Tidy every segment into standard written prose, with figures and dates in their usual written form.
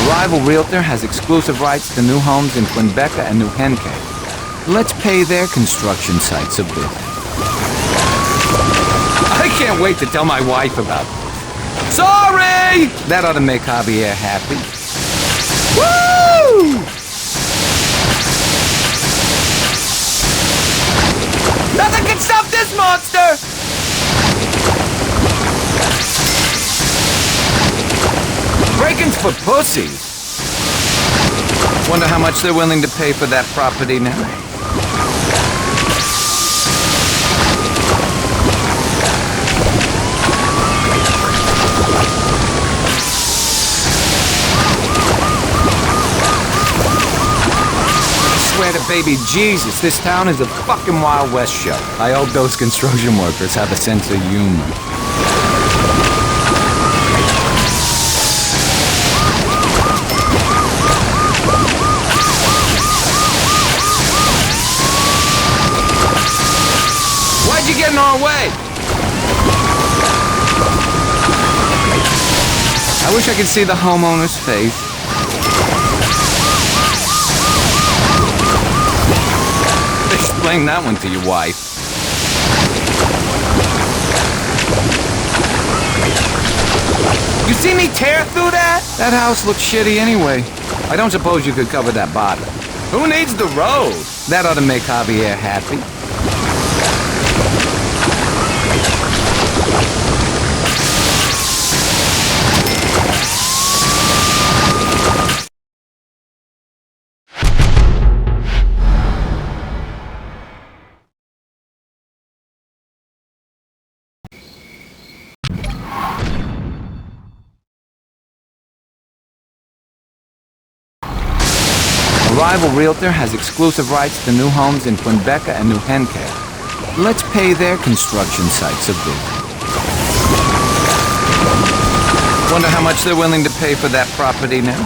Rival realtor has exclusive rights to new homes in Quinbeca and New Henke. Let's pay their construction sites a visit. I can't wait to tell my wife about this. Sorry! That ought to make Javier happy. Woo! Nothing can stop this monster! Break-ins for pussies. Wonder how much they're willing to pay for that property now. I swear to baby Jesus, this town is a fucking Wild West show. I hope those construction workers have a sense of humor. Why'd you get in our way? I wish I could see the homeowner's face. Explain that one to your wife. You see me tear through that? That house looks shitty anyway. I don't suppose you could cover that bottom. Who needs the road? That ought to make Javier happy. A rival realtor has exclusive rights to new homes in Quinbeca and New Henke. Let's pay their construction sites a visit. Wonder how much they're willing to pay for that property now.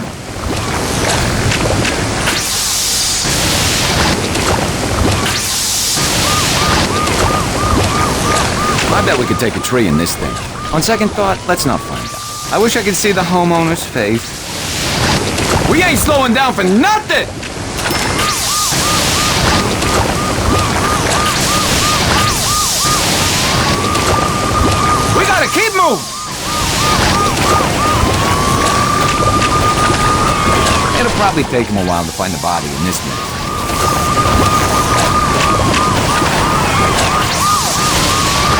I bet we could take a tree in this thing. On second thought, let's not find out. I wish I could see the homeowner's face. We ain't slowing down for nothing! We gotta keep moving! It'll probably take him a while to find the body in this mess.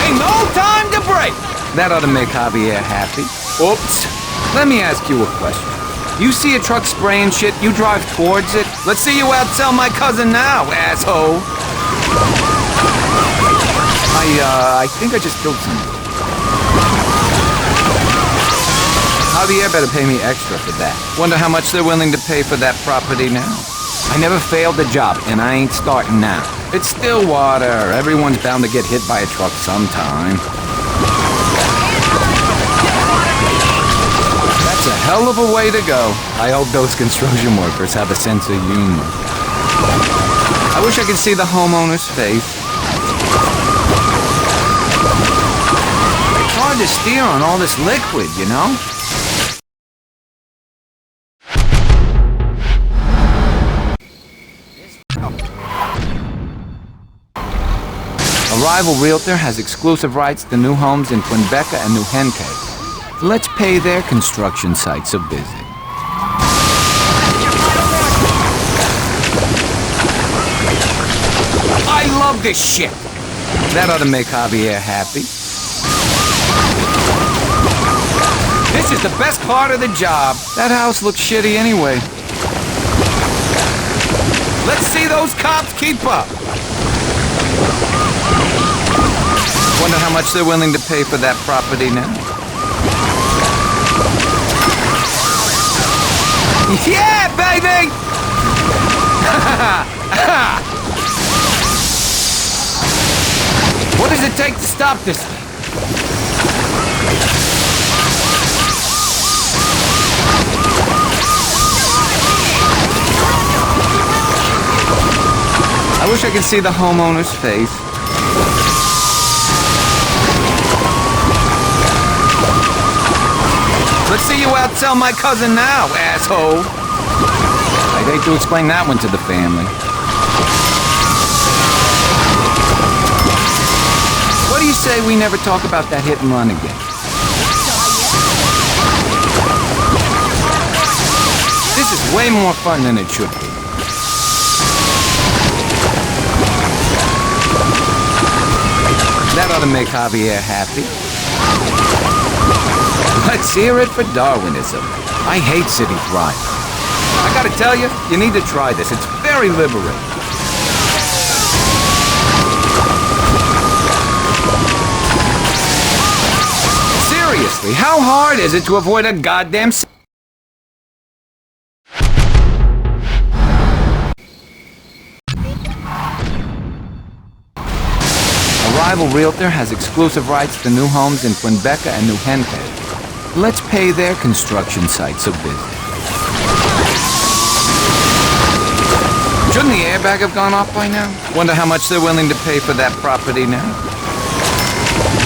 Ain't no time to break! That ought to make Javier happy. Oops. Let me ask you a question. You see a truck spraying shit, you drive towards it? Let's see you outsell my cousin now, asshole! I think I just killed someone. Javier better pay me extra for that. Wonder how much they're willing to pay for that property now. I never failed a job, and I ain't starting now. It's Stillwater. Everyone's bound to get hit by a truck sometime. That's a hell of a way to go. I hope those construction workers have a sense of humor. I wish I could see the homeowner's face. It's hard to steer on all this liquid, you know? A rival realtor has exclusive rights to new homes in Quinbeca and New Henke. Let's pay their construction sites a visit. I love this shit! That ought to make Javier happy. This is the best part of the job. That house looks shitty anyway. Let's see those cops keep up. Wonder how much they're willing to pay for that property now. Yeah, baby! What does it take to stop this thing? I wish I could see the homeowner's face. Let's see you outsell my cousin now, asshole? I'd hate to explain that one to the family. What do you say we never talk about that hit and run again? This is way more fun than it should be. That ought to make Javier happy. Let's hear it for Darwinism. I hate city thrive. I gotta tell you, you need to try this. It's very liberating. Seriously, how hard is it to avoid a goddamn... A rival realtor has exclusive rights to new homes in Quinbeca and New Gente. Let's pay their construction sites a visit. Shouldn't the airbag have gone off by now? Wonder how much they're willing to pay for that property now.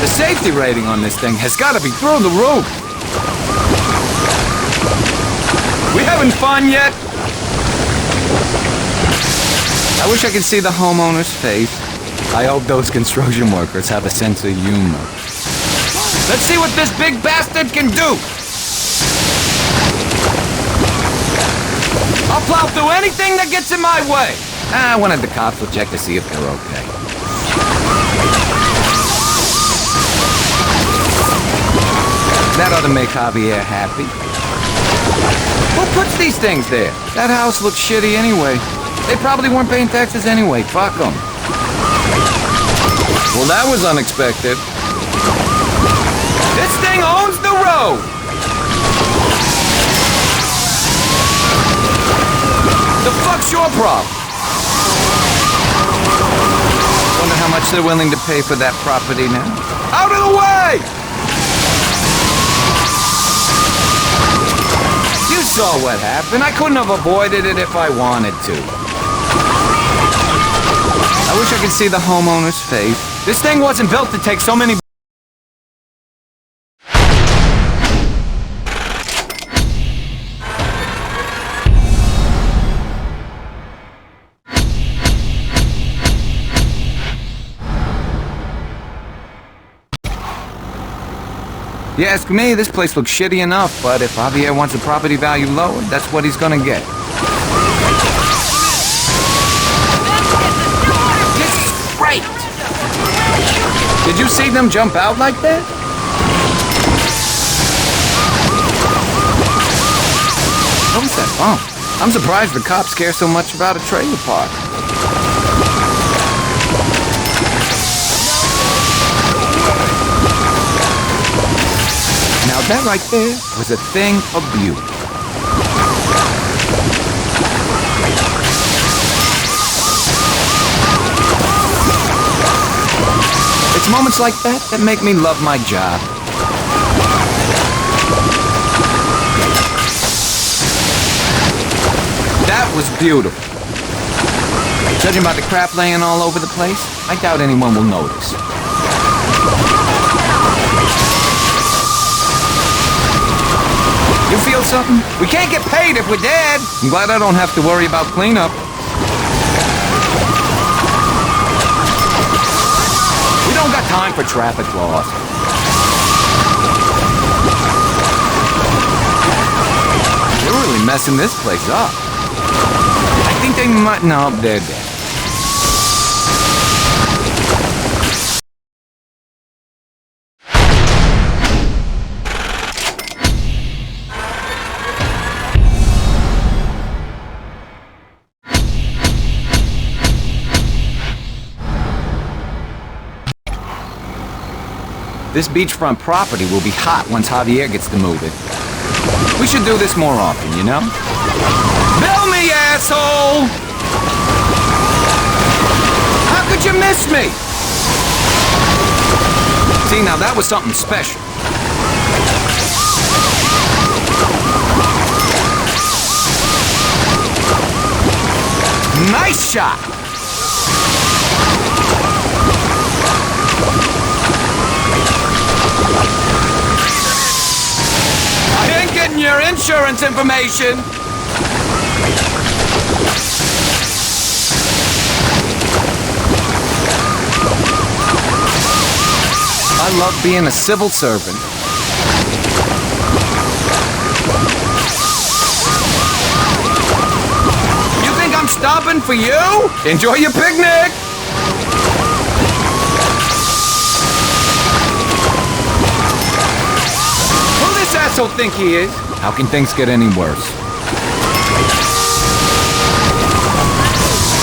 The safety rating on this thing has got to be through the roof. We having fun yet? I wish I could see the homeowner's face. I hope those construction workers have a sense of humor. Let's see what this big bastard can do! I'll plow through anything that gets in my way! One of the cops will check to see if they're okay. That ought to make Javier happy. Who puts these things there? That house looks shitty anyway. They probably weren't paying taxes anyway. Fuck them. Well, that was unexpected. This thing owns the road! The fuck's your problem? Wonder how much they're willing to pay for that property now. Out of the way! You saw what happened. I couldn't have avoided it if I wanted to. I wish I could see the homeowner's face. This thing wasn't built to take so many... You ask me, this place looks shitty enough, but if Javier wants the property value lowered, that's what he's gonna get. This is great! Did you see them jump out like that? What was that bump? I'm surprised the cops care so much about a trailer park. Now that right there was a thing of beauty. It's moments like that that make me love my job. That was beautiful. Judging by the crap laying all over the place, I doubt anyone will notice. You feel something? We can't get paid if we're dead. I'm glad I don't have to worry about cleanup. We don't got time for traffic laws. They're really messing this place up. I think they might... No, they're dead. This beachfront property will be hot once Javier gets to move it. We should do this more often, you know? Bill me, asshole! How could you miss me? See, now that was something special. Nice shot! I ain't getting you! your insurance information. I love being a civil servant. You think I'm stopping for you? Enjoy your picnic! Who this asshole think he is? How can things get any worse?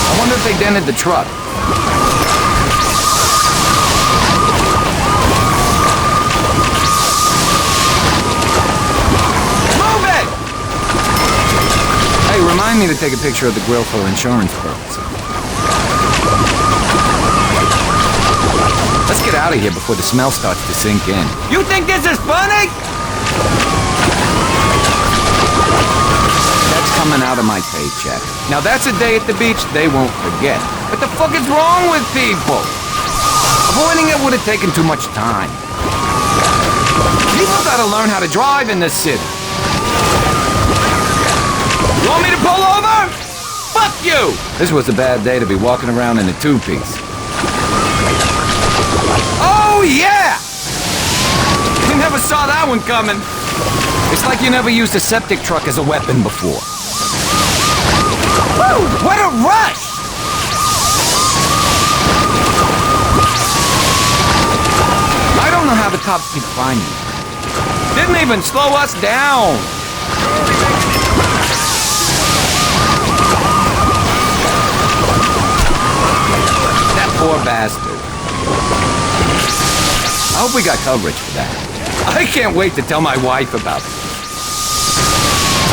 I wonder if they dented the truck. Hey, remind me to take a picture of the grill for insurance purposes. Let's get out of here before the smell starts to sink in. You think this is funny? That's coming out of my paycheck. Now that's a day at the beach they won't forget. What the fuck is wrong with people? Avoiding it would have taken too much time. People gotta learn how to drive in this city. You want me to pull over? Fuck you! This was a bad day to be walking around in a two-piece. Oh, yeah! You never saw that one coming. It's like you never used a septic truck as a weapon before. Woo! What a rush! I don't know how the cops keep finding me. Didn't even slow us down. Poor bastard. I hope we got coverage for that. I can't wait to tell my wife about it.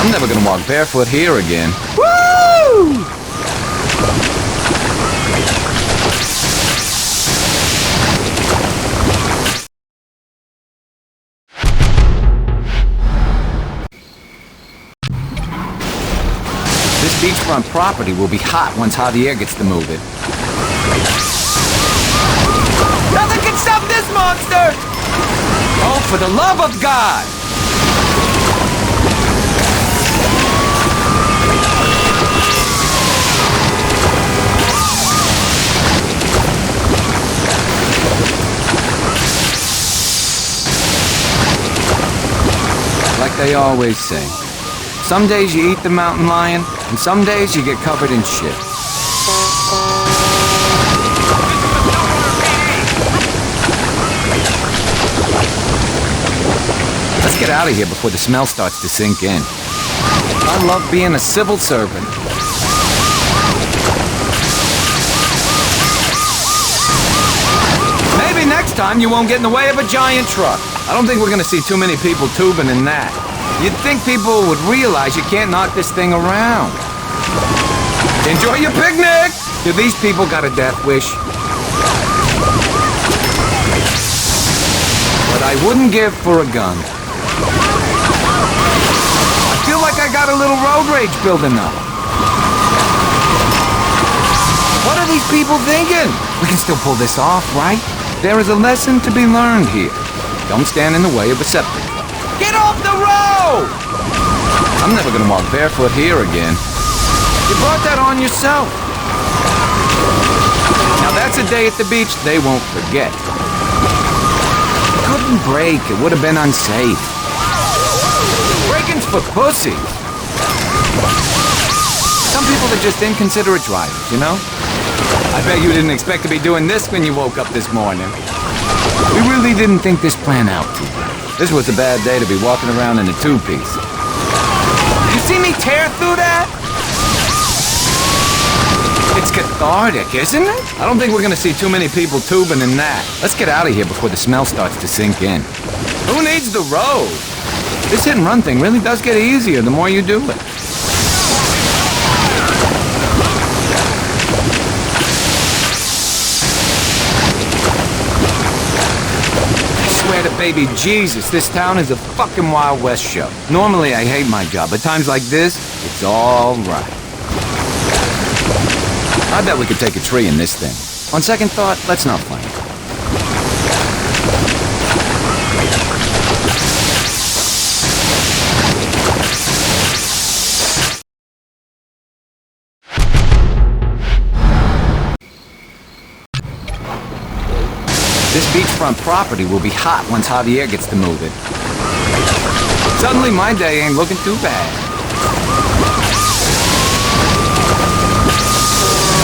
I'm never gonna walk barefoot here again. Woo! This beachfront property will be hot once Javier gets to move it. Nothing can stop this monster! Oh, for the love of God! Like they always say, some days you eat the mountain lion, and some days you get covered in shit. Let's get out of here before the smell starts to sink in. I love being a civil servant. Maybe next time you won't get in the way of a giant truck. I don't think we're gonna see too many people tubing in that. You'd think people would realize you can't knock this thing around. Enjoy your picnic! Do these people got a death wish? What I wouldn't give for a gun. I feel like I got a little road rage building up. What are these people thinking? We can still pull this off, right? There is a lesson to be learned here. Don't stand in the way of a septic truck. Get off the road! I'm never gonna walk barefoot here again. You brought that on yourself. Now that's a day at the beach they won't forget. Couldn't brake, it would have been unsafe. Braking's for pussies. Some people are just inconsiderate drivers, you know? I bet you didn't expect to be doing this when you woke up this morning. We really didn't think this plan out too well. This was a bad day to be walking around in a two-piece. You see me tear through that? It's cathartic, isn't it? I don't think we're gonna see too many people tubing in that. Let's get out of here before the smell starts to sink in. Who needs the road? This hit and run thing really does get easier the more you do it. I swear to baby Jesus, this town is a fucking Wild West show. Normally I hate my job, but times like this, it's all right. I bet we could take a tree in this thing. On second thought, let's not fight. beachfront property will be hot once Javier gets to moving. Suddenly my day ain't looking too bad.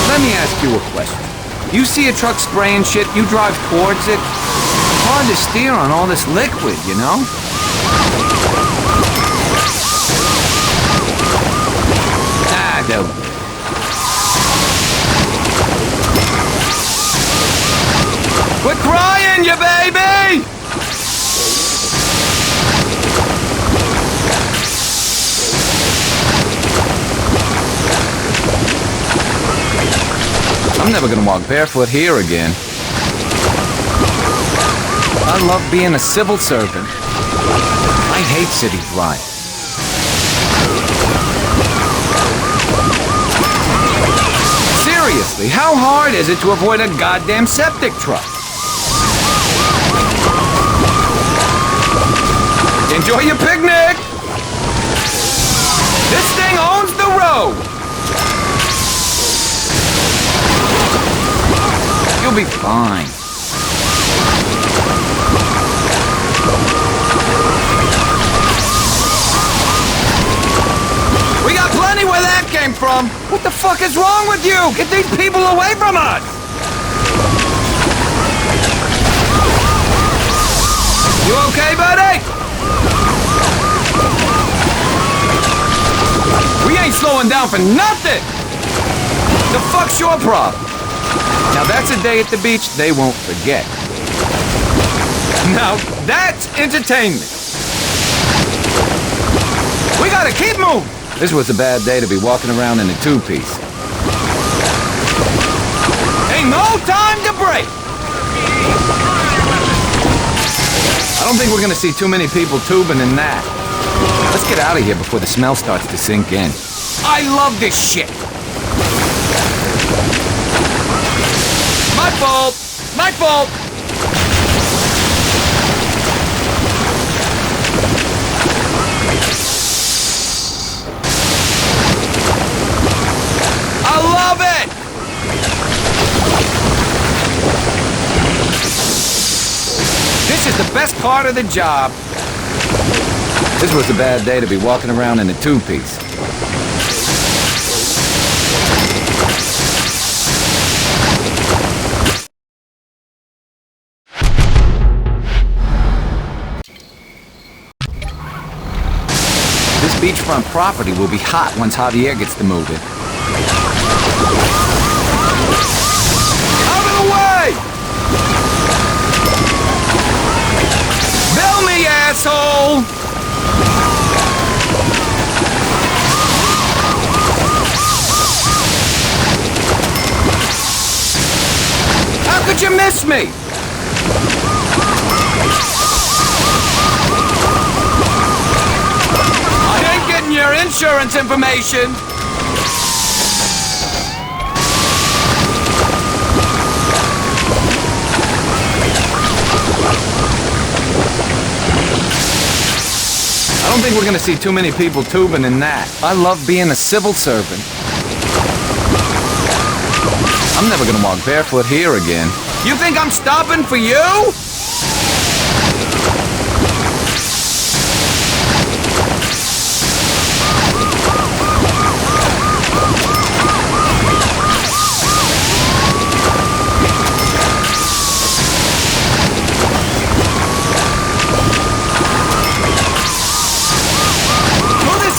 Let me ask you a question. You see a truck spraying shit, you drive towards it. It's hard to steer on all this liquid, you know? Ah, dude. Quit crying, you baby! I'm never gonna walk barefoot here again. I love being a civil servant. I hate city life. Seriously, how hard is it to avoid a goddamn septic truck? Enjoy your picnic! This thing owns the road! You'll be fine. We got plenty where that came from! What the fuck is wrong with you? Get these people away from us! You okay, buddy? We ain't slowing down for nothing! The fuck's your problem? Now that's a day at the beach they won't forget. Now that's entertainment. We gotta keep moving! This was a bad day to be walking around in a two-piece. Ain't no time to break! I don't think we're gonna see too many people tubing in that. Let's get out of here before the smell starts to sink in. I love this shit! My fault! My fault! I love it! This is the best part of the job. This was a bad day to be walking around in a two-piece. This beachfront property will be hot once Javier gets to moving. Out of the way! Bill me, asshole! How could you miss me? Your insurance information. I don't think we're gonna see too many people tubing in that. I love being a civil servant. I'm never gonna walk barefoot here again. You think I'm stopping for you?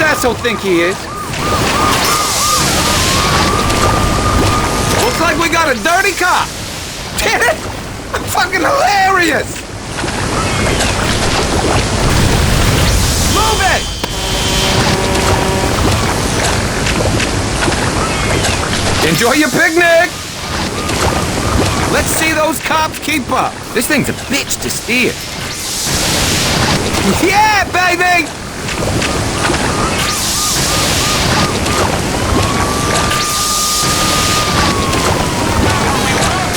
Asshole think he is? Looks like we got a dirty cop. Get it? I'm fucking hilarious. Move it! Enjoy your picnic. Let's see those cops keep up. This thing's a bitch to steer. Yeah, baby!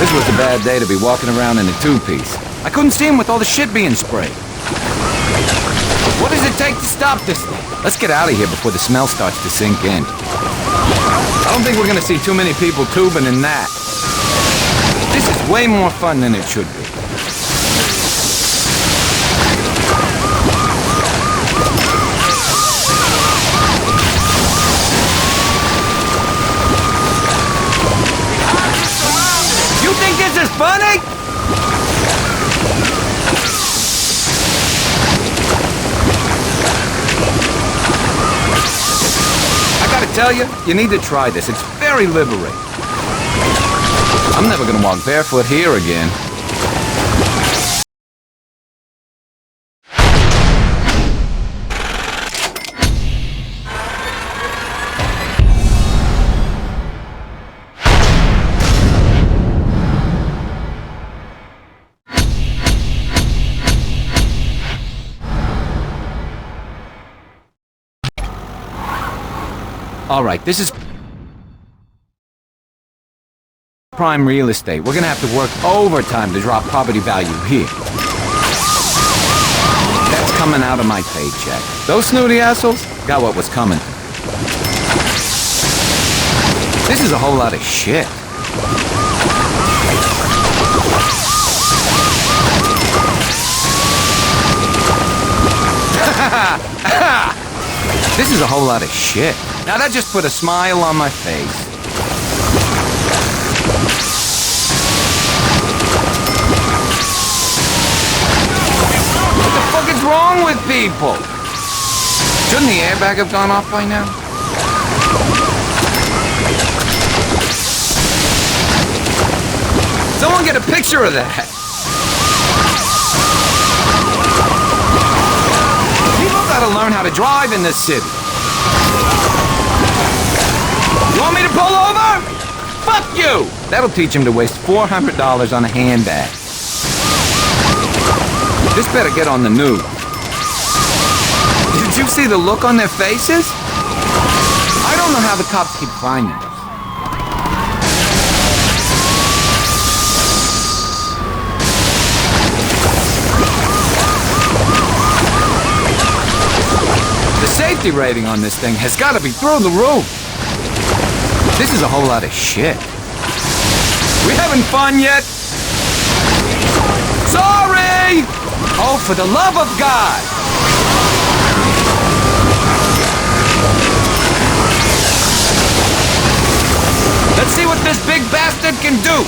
This was a bad day to be walking around in a two-piece. I couldn't see him with all the shit being sprayed. What does it take to stop this thing? Let's get out of here before the smell starts to sink in. I don't think we're gonna see too many people tubing in that. This is way more fun than it should be. tell you, you need to try this. It's very liberating. I'm never gonna walk barefoot here again. All right, this is prime real estate. We're gonna have to work overtime to drop property value here. That's coming out of my paycheck. Those snooty assholes got what was coming. This is a whole lot of shit. This is a whole lot of shit. Now that just put a smile on my face. What the fuck is wrong with people? Shouldn't the airbag have gone off by now? Someone get a picture of that. People gotta learn how to drive in this city. You want me to pull over? Fuck you! That'll teach him to waste $400 on a handbag. This better get on the news. Did you see the look on their faces? I don't know how the cops keep finding us. The safety rating on this thing has got to be through the roof. This is a whole lot of shit. We having fun yet? Sorry! Oh, for the love of God! Let's see what this big bastard can do!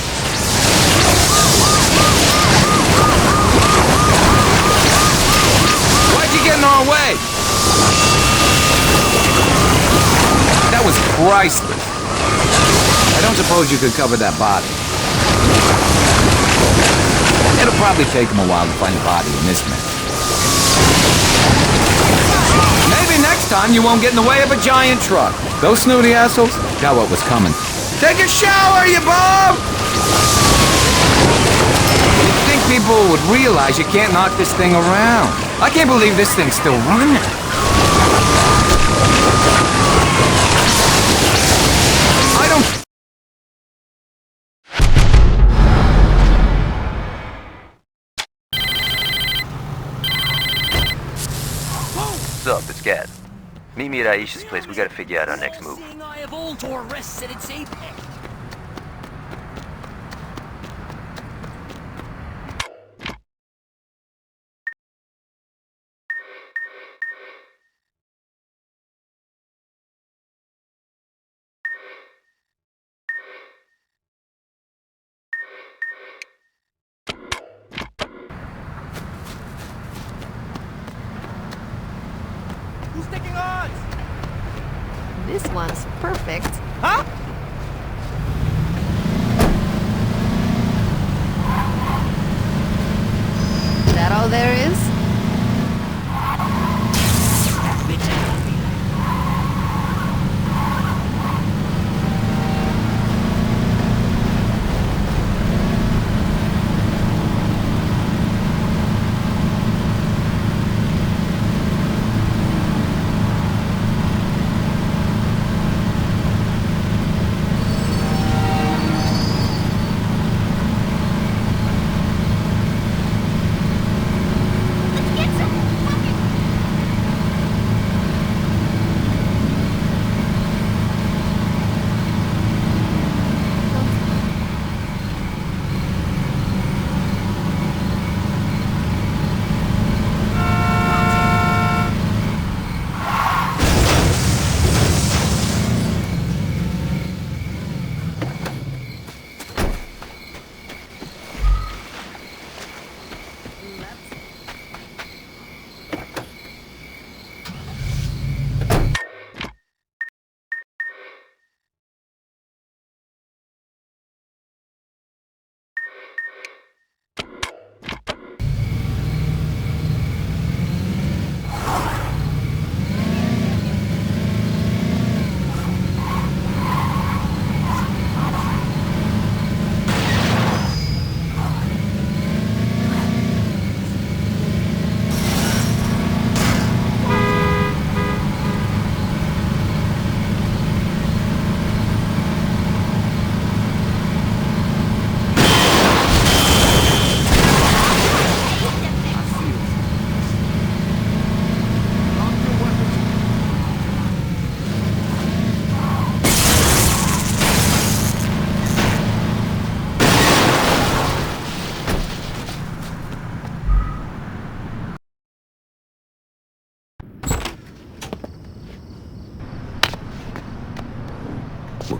Why'd you get in our way? That was priceless. I don't suppose you could cover that body. It'll probably take him a while to find a body in this mess. Maybe next time you won't get in the way of a giant truck. Those snooty assholes got what was coming. Take a shower, you bum! You'd think people would realize you can't knock this thing around. I can't believe this thing's still running. I don't... What's up? It's Gad. Meet me at Aisha's place. We gotta figure out our next move. I have all to arrest at its apex. Who's taking odds? This one's perfect. Huh? That all there is?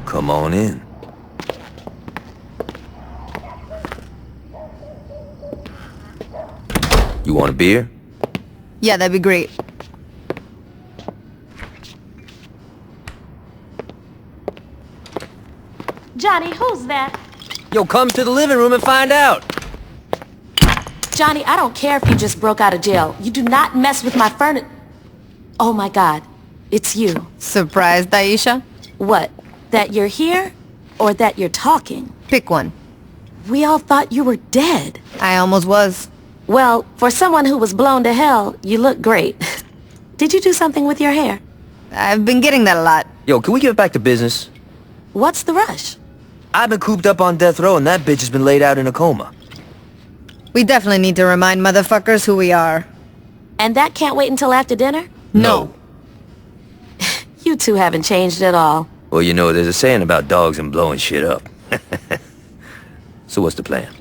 Come on in. You want a beer? Yeah, that'd be great. Johnny, who's that? Yo, come to the living room and find out. Johnny, I don't care if you just broke out of jail. You do not mess with my furniture. Oh my God, it's you. Surprised, Aisha? What, that you're here or that you're talking? Pick one. We all thought you were dead. I almost was. Well, for someone who was blown to hell, you look great. Did you do something with your hair? I've been getting that a lot. Yo, can we get back to business? What's the rush? I've been cooped up on death row and that bitch has been laid out in a coma. We definitely need to remind motherfuckers who we are. And that can't wait until after dinner? No. You two haven't changed at all. Well, you know, there's a saying about dogs and blowing shit up. So what's the plan?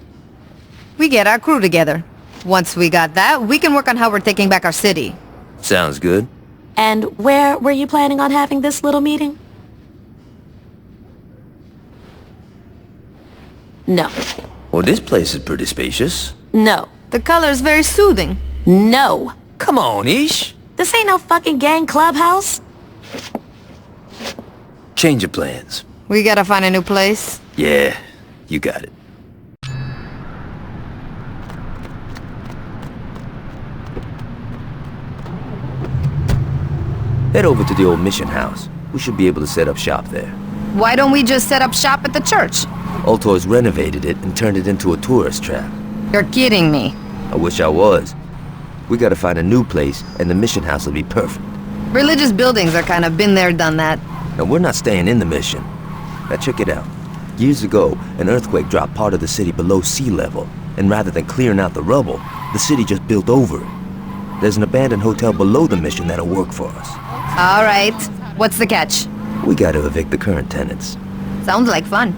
We get our crew together. Once we got that, we can work on how we're taking back our city. Sounds good. And where were you planning on having this little meeting? No. Well, this place is pretty spacious. No. The color's very soothing. No. Come on, Ish. This ain't no fucking gang clubhouse. Change your plans. We gotta find a new place. Yeah, you got it. Head over to the old mission house. We should be able to set up shop there. Why don't we just set up shop at the church? Altor's renovated it and turned it into a tourist trap. You're kidding me. I wish I was. We gotta find a new place, and the mission house will be perfect. Religious buildings are kind of been there, done that. Now, we're not staying in the mission. Now, check it out. Years ago, an earthquake dropped part of the city below sea level, and rather than clearing out the rubble, the city just built over it. There's an abandoned hotel below the mission that'll work for us. All right. What's the catch? We gotta evict the current tenants. Sounds like fun.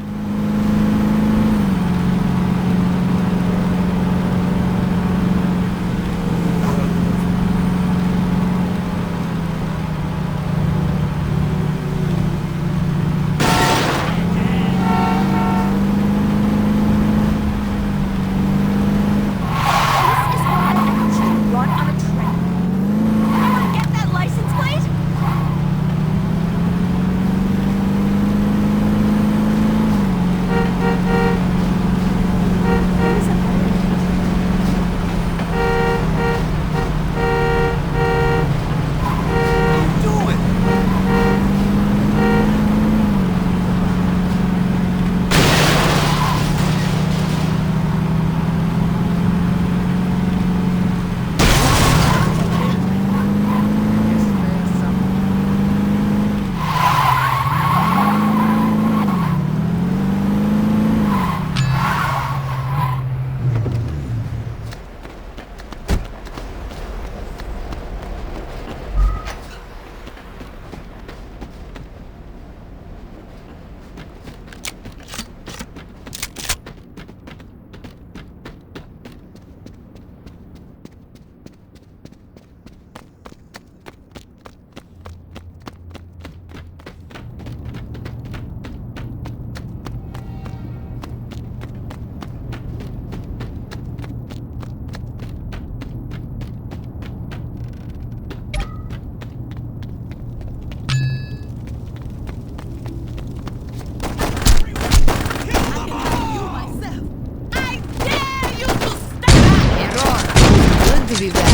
To be back.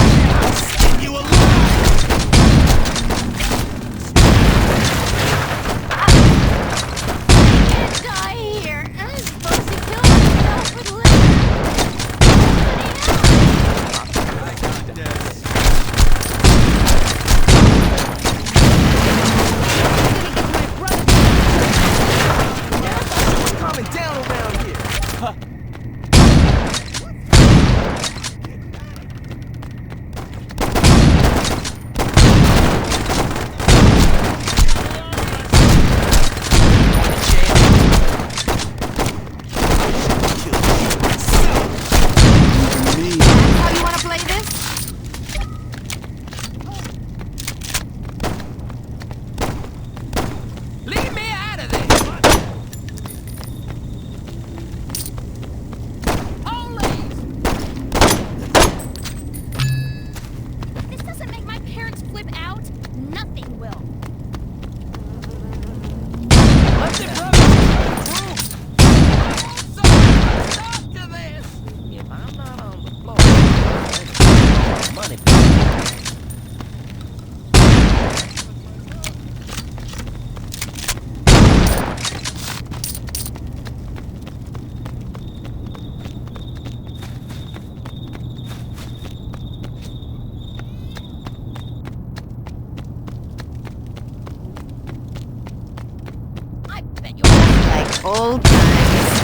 Old times.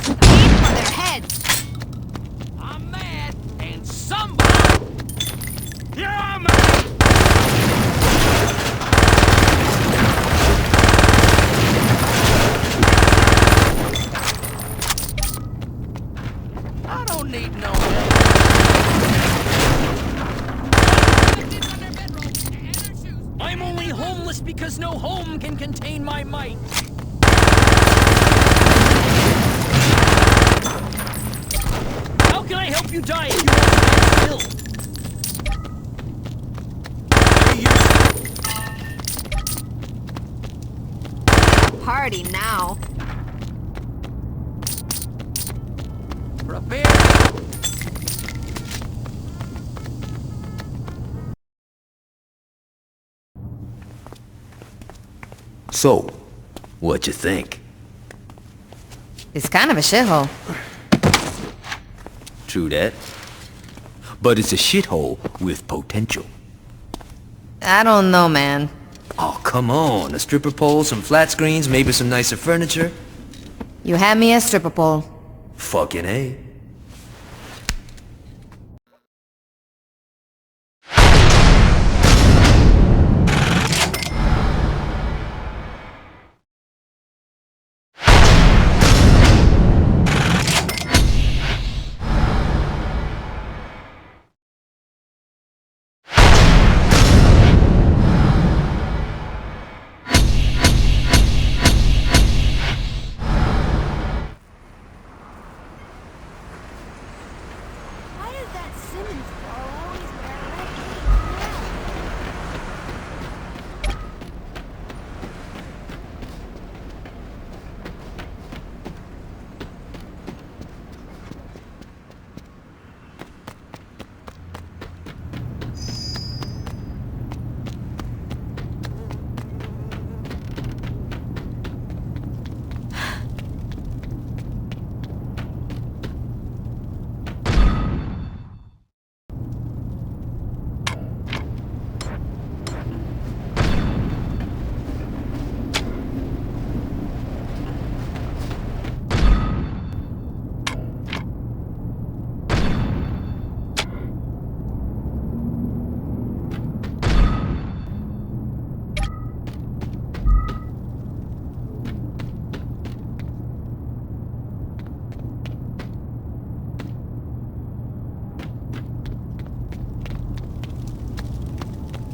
Aim for their heads. I'm mad, and somebody... Yeah, I'm mad! I don't need no help. I'm only homeless because no home can contain my might. How can I help you die if you won't stand still? Party now. Prepare. So, what you think? It's kind of a shithole. True that. But it's a shithole with potential. I don't know, man. Oh, come on. A stripper pole, some flat screens, maybe some nicer furniture. You had me a stripper pole. Fucking A.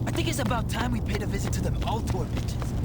I think it's about time we paid a visit to them Altor bitches.